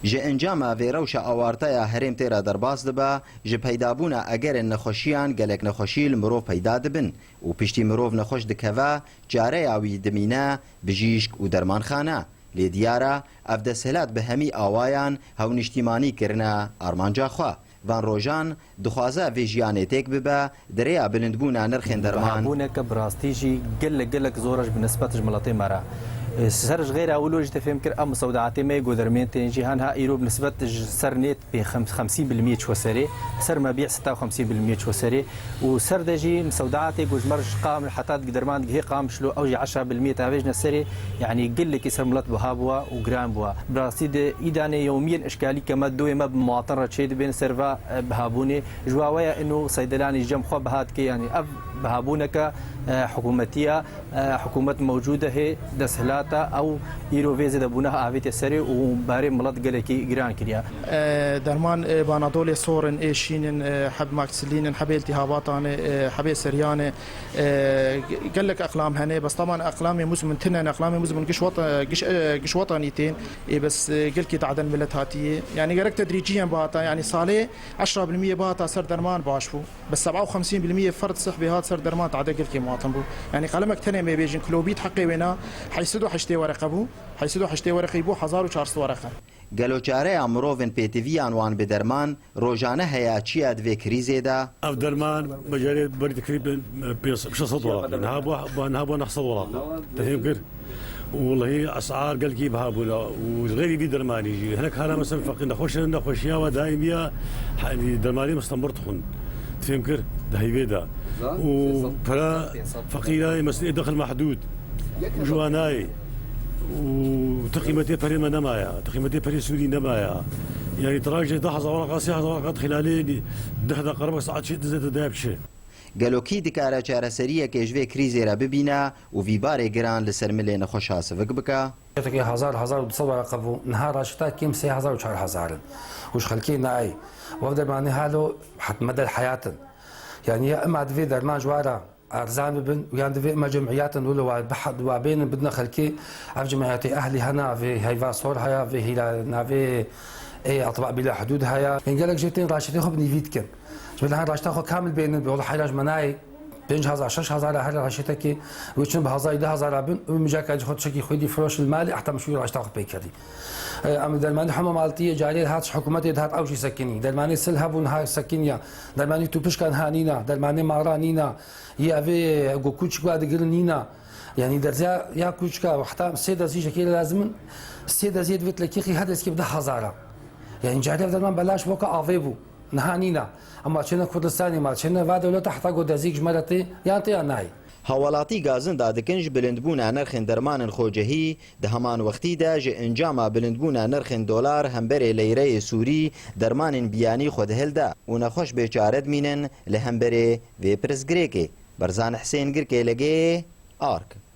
جه انجام ویروش آوارتایا هرم تیرا درباز دبا جه پیدابونا اگر نخوشیان گلک نخوشی المروف پیدا دبن و پشتی مروف نخوش دکوا جاره یاوی دمینه بجیشک و درمان خانه لی دیاره افده سهلات به همی آوایان هاو نشتیمانی کرنه آرمانجا خواه وان روژان دخوازه ویژیانه تک ببا دریا بلندبونا نرخین درمان بونك براستيجي قلك زورج بالنسبة لجملتين مرة سرج غير أولوج تفهم كر أم سوداعتي ما يقدر درمين تنجي هنها إيرو بنسبة سر نت ب 50% شو سري سر مبيع 56% شو سري وسر دجي سوداعتي جوج مرج قام حتى قدر ما هي قام شلو أوجي 10% تابجنا سري يعني قل كي سر ملت بهابوا وجرام بوا براستيد إيداني يوميا إشكالي كما دوي ما بمواطنة شيء بين سيرفا بهابوني جواويا إنه صيدلاني جم خو بهاد كي يعني أب بهابونك حكومتية حكومة موجودة هي دسهلاتا أو إيرو فيزا دبونها آفيت السري وباري ملط قلكي جران كريا درمان بانادول صورن إيشين حب ماكسلين حب التهاباتان حب سريان قال لك أقلام هنا بس طبعا أقلامي مزمن تنن أقلامي مزمن قش وطنيتين بس قل كي تعدن ملت هاتية يعني قرك تدريجيا باتا يعني صالح 10% باتا سر درمان باشفو بس 57% فرد صحبي هات سر درمان تعدى قل كي مواطن بو يعني قلمك تنه ما بيجن كلوبيت حقي وينا حيسدو حشتي ورقه بو حيسدو حشتي ورقه بو 1400 ورقه گلوچاره امروون پیتوی انوان به درمان روزانه هيا چی ادوی کریزه دا اف درمان مجاري بري تقريبا 600 ورقه نهابوا نحصل ورقه تفهم كيف والله اسعار قال كيف هابولا وغيري بي درماني هناك هلا مثلا فقنا خوشيا ودائميا درماني مستمر تخون تفهم كيف ده هيدا وفلا فقيرة مسألة دخل محدود وجواناي وتقييمتي بري ما نمايا تقييمتي بري سوري نمايا يعني تراجع 10 ورقة 6 ورقات خلالي ده قرب ساعات شيء تزيد دايب شيء گلوکی دکاره چارەسەریە کێژوێ کریزێ را ببینە و ویبارێ گران لەسەر ملێ نەخۆش هاسەڤک بکە. 1200 ورقة بو نهار راشتا كيم 3000 و 4000 وش خلكي ناي وبدا معني حاله حتى مدى الحياة يعني يا اما دفي درمان جوارا ارزان بن ويا دفي اما جمعيات ولا بحد وبين بدنا خلكي عف جمعياتي اهلي هنا في هيفا صور هيا في هيلا نافي اي اطباق بلا حدود هيا يعني قال لك جيتين راشتين خو بني فيتكن جبل هان راشتا خو كامل بين والله حراج مناي 5000 6000 هر راشتكي ويشن ب 1000 بن ومجاك خد شكي خدي فروش المالي حتى مشوي راشتا خو بيكري ام درماني حمام مالتيه جاري هات حكومتي هات اوشي سكني درماني سلهب ونها سكنيا درماني توبش كان هانينا درماني مارانينا يا في غوكوچ قاد غرنينا يعني درجه يا كوچكا وحتى سيده زي شكل لازم سيده زيد فيت لكي هذا سكي بده 1000 يعني جاري درمان بلاش بوكا افيبو نهانينا اما چنه كردستاني ما چنه و دولت حتى قد زيج مرتي يانتي ناي هەواڵاتی گازن دادکنج بلندبوونا نرخên dermanên xocehî di heman wextî de ji encama bilindbûna nirxên dolar hemberê leyreyê Sûrî dermanên biyanî xwe dihil da û nexweş bêçare dimînin li hemberê vê pirsgirêkê. Berzan Hesên Girkê, LGA, ARK.